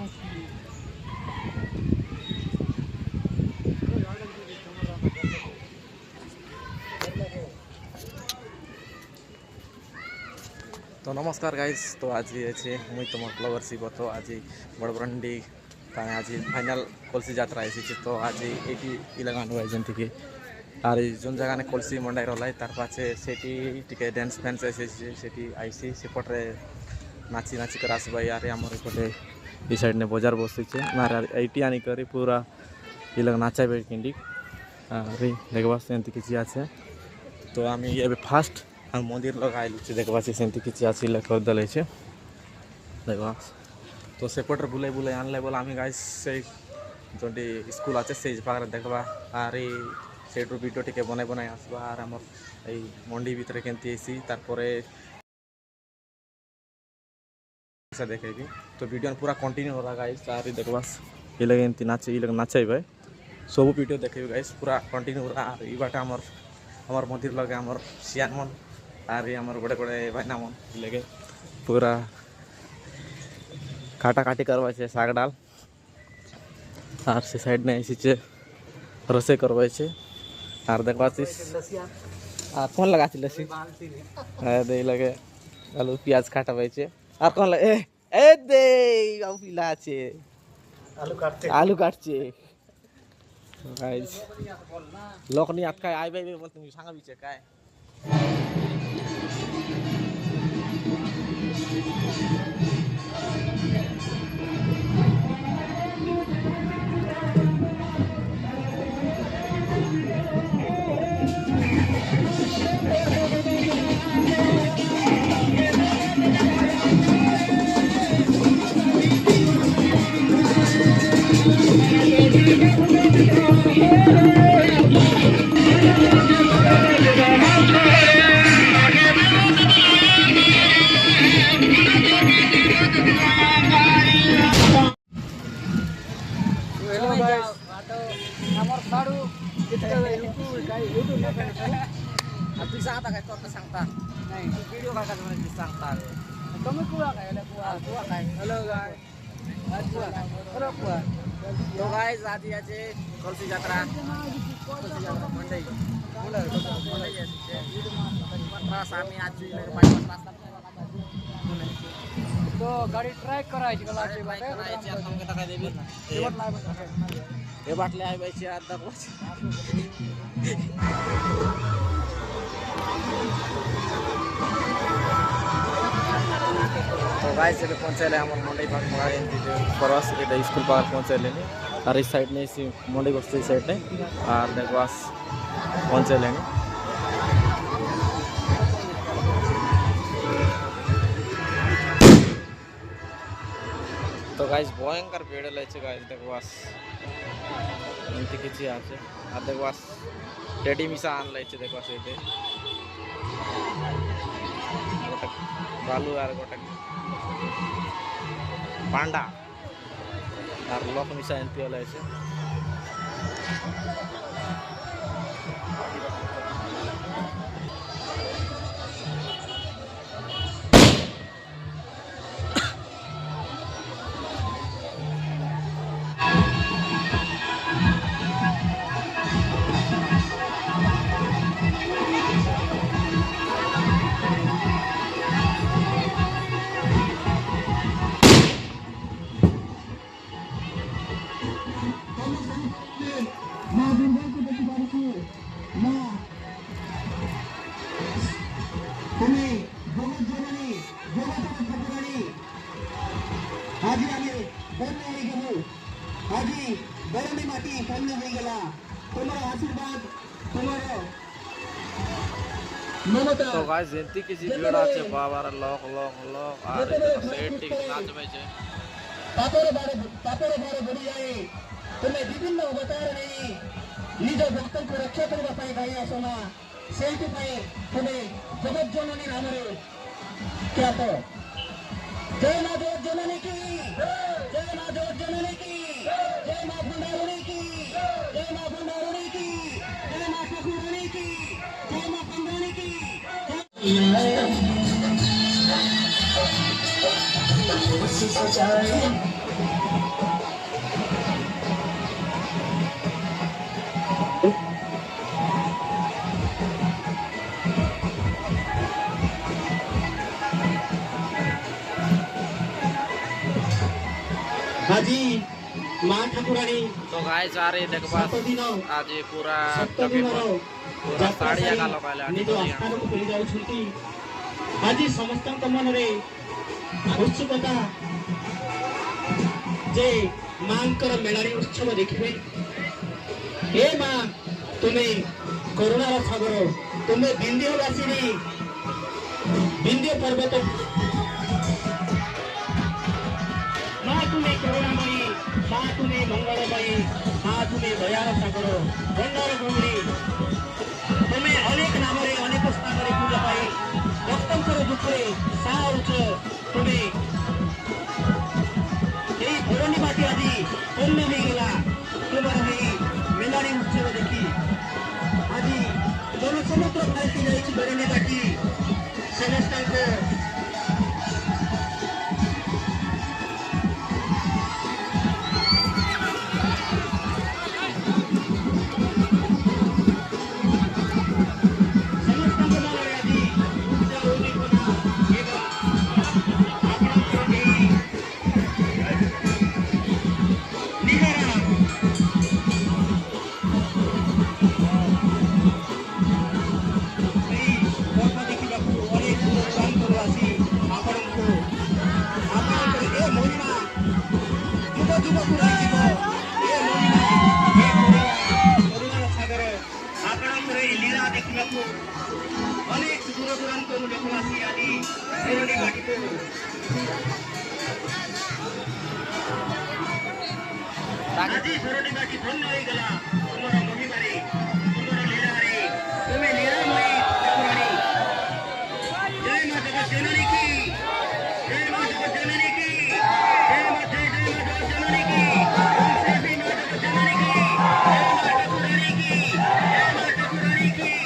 तो नमस्कार गाइस। तो आज अच्छे मुई तुम ब्लॉगर शिव। तो आज बड़बरंडी आज फाइनल कलसी यात्रा आई। तो आज ये लगानु है जमी कि आर जो जगह ने कलसी मंडाई रहा है तार पाचे से डांस फैंस ऐसी आईसी सेपटे नाची नाची कर आसबा यार आमर एपटे ये साइड ने बजार बसचे ये आनिक पूरा ये लग नाचा किंडी अरे देखवा सेमती किसी आछे। तो आम ये फास्ट हम मंदिर लग आइलु देखवा सेमती किसी आसिले करदे देखवा। तो सेपटे बुलाई बुलाई आनले बोला आम गाइस से जो स्कूल आछे से पाखे देखवा आर से भिडियो टी बनाई बनाई आसबा और आम मंडी भितर केमती आसी तारपरे देखेबी। तो वीडियो पूरा कंटिन्यू होला गाइस आर देखवा ये लगे एमती नाचे ये लगे नाचाइबे सब वीडियो देखेबी गाइस पूरा कंटिन्यू होला। और ये बाटे आमर मंदिर लगे आमर सियान मन और आमर बड़े बड़े भाईना मन लगे पूरा काटा काटी करवाए छे साग डाल और से साइड ने ऐसी रसे करवाए छे और देखवा कौन लगा लसी दे लगे आलू प्याज काटवाए छे और कौन लगे ए दे पिला छे आलू काटছে गाइस लोकनी आत काय आइबे मत तुम्ही सांगा विचार काय। तू सांगता काय तो सांगता नाही व्हिडिओ काढता म्हणजे सांगता तुम्ही कुवा काय कुवा काय हेलो गाय हेलो कुवा। तो गाइस आज याचे कलसी यात्रा मंडई मंत्रास आम्ही आज तो गाडी ट्रॅक करायची करायची आपण कथा काय देवी हे बाटले आहे बाईची अर्धा कोच। तो गाइस से पहुँचे हम मंडी पार्क प्रवास स्कूल पार्क पहुँचे और इस साइड ने इसी मंडी बस्ती इस साइड ने और देखवास पहुँचे। तो गाइस भयंकर भीड़ लगे गाइस देखवास एमती किसी आछे और देखवास टेडी मिसा आन लगे देखवास ये बालू और गोटे पांडा और लोक मिसा एमती लगे। तो गाइस जयंती किसी भीड़ आछे बाबार लोक लोक लोक आर सेट टिक नाचबे छे पापरे बारे बड़ी जाई तुम्हें विभिन्न अवतार नहीं निज भक्तन को रक्षा करबा पाई गाई आसना सेठी पाई तुम्हें जगत जननी नामरे क्या तो जय मां जगत जननी की जय मां जगत जननी की जय मां भंडारुणी की जय मां भंडारुणी की जय मां ठाकुरानी की जय मां पंडानी की। सजाए আজি মা ঠাকুরানী तो गाइस आ रही देखबा दिन आज पूरा सप्त दिन पूरा साड़ी आगा लगाले निज स्थान को फेरी जाउछंती আজি समस्त मनरे उत्सुकता जे मांकर मेलारी उत्सव देखिबे हे मां तुम्हें करुणार सागर तुम्हें विंध्यवासिनी विंध्य पर्वत मां तुम्हें करुणामयी मां तुम्हें मंगलमयी मां तुम्हें दयार सागर गंगार गौरी तुम्हें अनेक नामरे अनेक स्थान पूजा पाई भक्तंकर दुखे साउच तुम्हें এই ধরনী মাটি আজি পূর্ণ হয়ে গেলা তোমার এই মেলারি উৎসব দেখি আজি জনসমুদ্র ভারতী যাইছি ধরনী মাটি সমস্ত अनेक दूर दूरांत लोक आसी आदि धरणी माटी আজি ধরনী মাটি ধন্য হয়ে গেলা তোমার মহিমারে তোমার লীলারে তুমি লীলাময়ী ঠাকুরানী জয় মা জগৎ জননী কি জয় মা জগৎ জননী কি জয় মা জয় জয় মা জগৎ জননী কি জয় শ্রী মা জগৎ জননী কি জয় মা ঠাকুরানী কি জয় মা ঠাকুরানী কি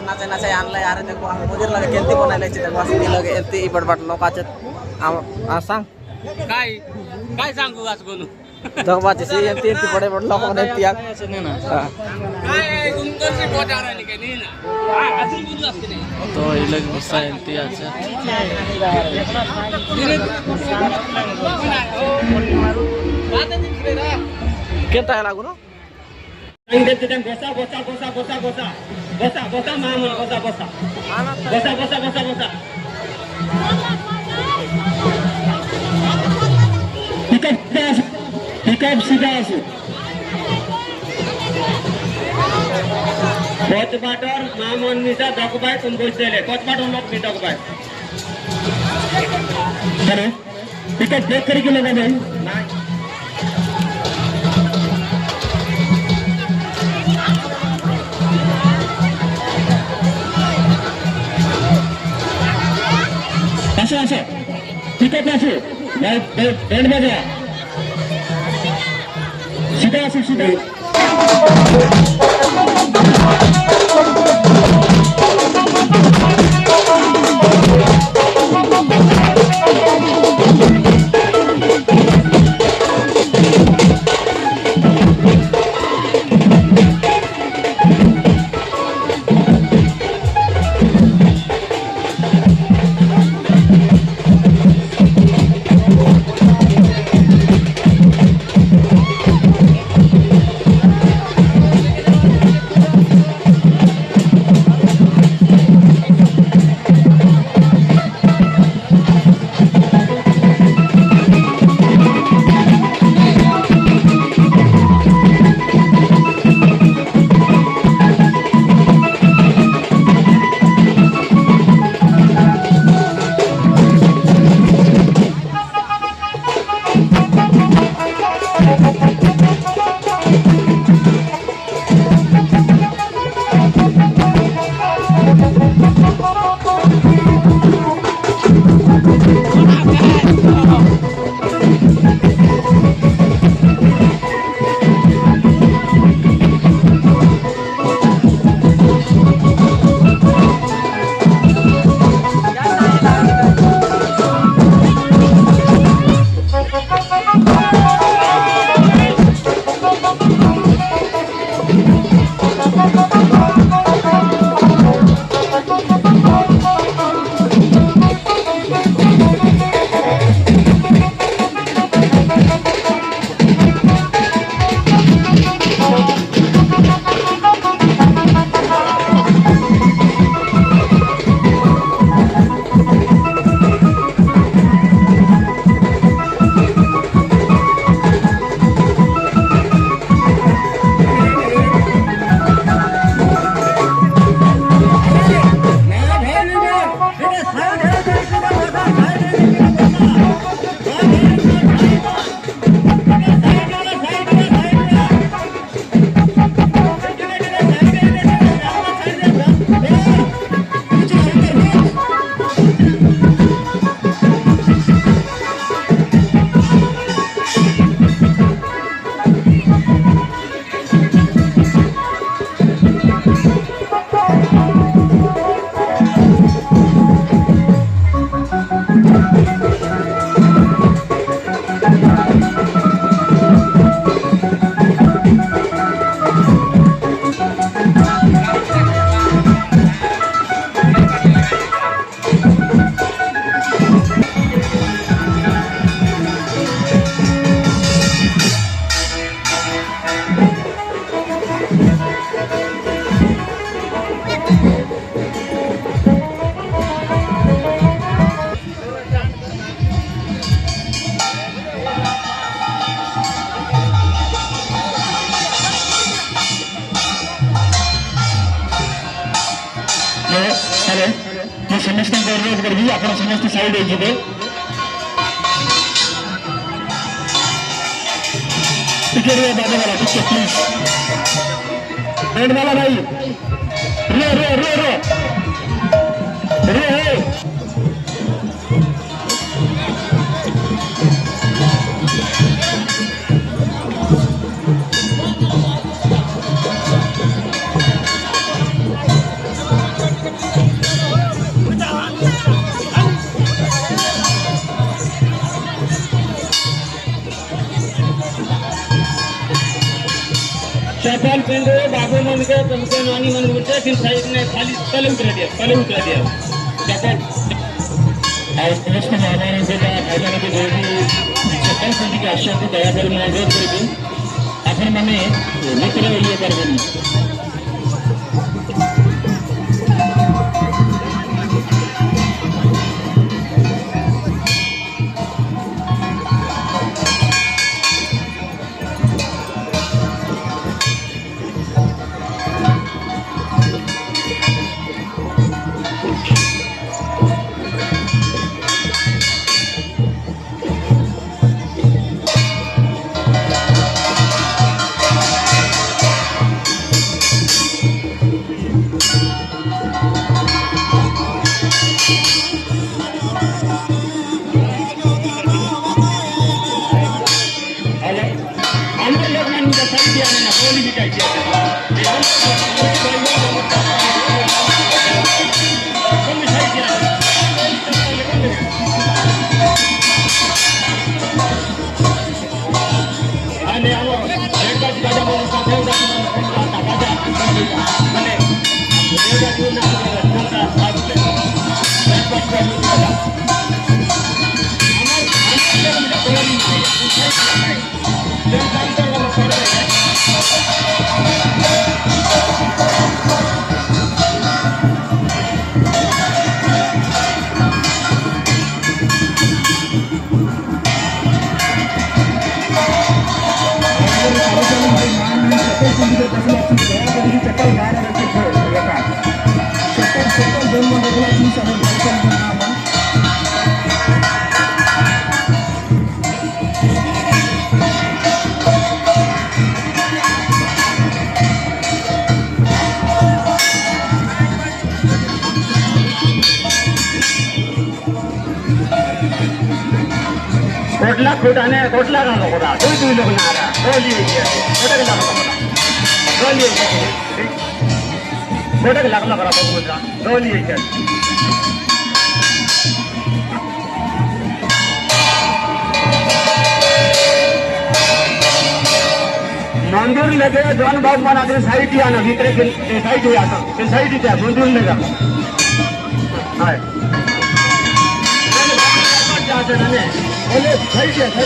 नाचे नाचे आणलंय अरे देखो आम्ही मुदीर लगे केलती बनायलाची देखो असती लगे एलती इबडबाट लोकाचे सांग काय काय सांगू आज कोण जगबाचे सी एलती एलती बडे बड लोक म्हणे ती काय गुंतवणूक पोचा राहिली काय नाही ना काय अजून गुंतवणूक असते नाही तो इलग गुस्सा एलती আছে केता लागू ना बोसा बोसा बोसा बोसा बोसा बोसा बोसा मामूल बोसा बोसा बोसा बोसा बोसा बोसा पिकअप सीधा असो कोचबाटर मामून निसा डॉकबाय तुम बोलतेले कोचबाटर लोग भी डॉकबाय अरे पिकअप देख करके लगा नहीं असं पिकअप असो बैंड बजा सीधा असो सीधा ସମସ୍ତଙ୍କ ଅନୁରୋଧ କରିବି ଆପଣ ସମସ୍ତେ ସାଇଡ୍ ହେଇଯିବେ। ଟିକେ ରୁହ ବାଜାବାଲା ଟିକେ ପ୍ଲିଜ୍ ବେଣ୍ଡ ବାଲା ଭାଇ ରୁହ ରୁହ ରୁହ ରୁହ ରୁହ बॉल पेंदो बाबू मन के तुमके नानी मन उठे फिर साइड में खाली तले उतरा दिया जैकेट और स्पोर्ट्स में हमारे से भाईजान के जो भी सकल संधि के आश्रय को दया कर मैं अनुरोध करती अपन मने मित्र ये करबनी कोटला का लोग रहा दो लोग ना रहा गोली कोटे के लाख लग रहा बोल रहा गोली मंदिर लगे जौन बाबू बना दे साइड ही आना भीतर के साइड ही आता के साइड ही था मंदिर लगा हाय जाते ना बोले साइड है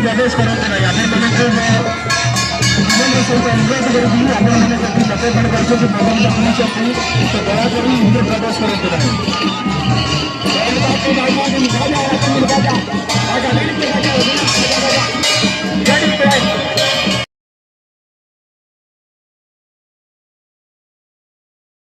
प्रवेश करो